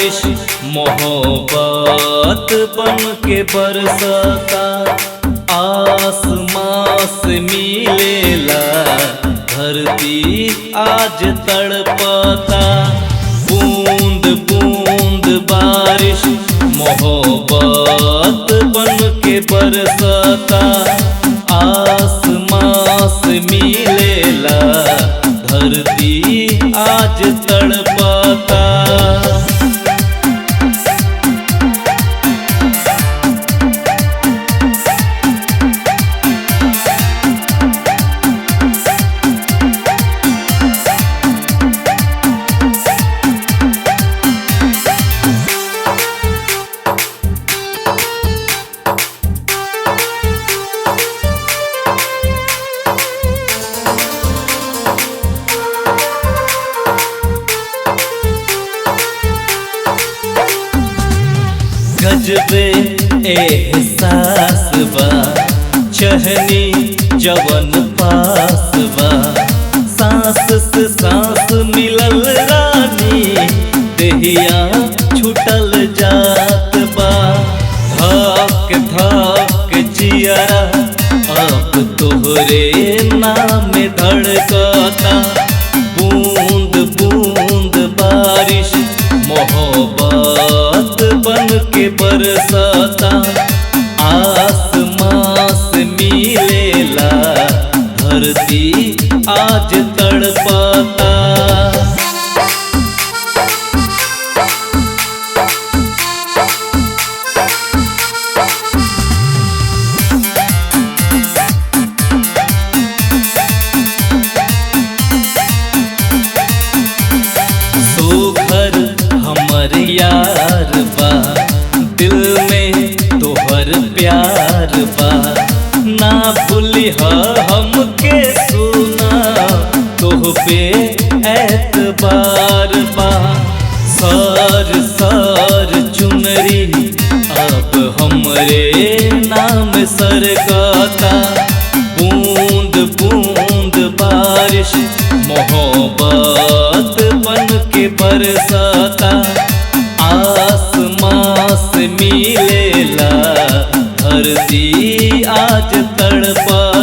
बारिश मोहब्बत बन के बरसता। आसमां से मिलेला धरती आज तड़पता। बूंद बूंद बारिश मोहब्बत बन के बरसता। आसमां से मिलेला धरती आज तड़पता। गजबे एहसास बा चहनी जवन पास बा। सांस से सांस मिलल रानी देहिया छुटल जात बा। धक धक जियरा अब तोहरे नाम धड़कता। बूंद बूंद बारिश मोहब्बत बन के बरसता। आसमां से मिलेला धरती आज तड़पता। यार बा दिल में तोहर प्यार बा। ना भूलिह हमके सुना तोह पे एतबार बा। सर सर चुनरी अब हमरे नाम सरकता। बूंद बूंद बारिश मोहब्बत बन के बरसता। आसमां से मिलेला धरती आज तड़पता।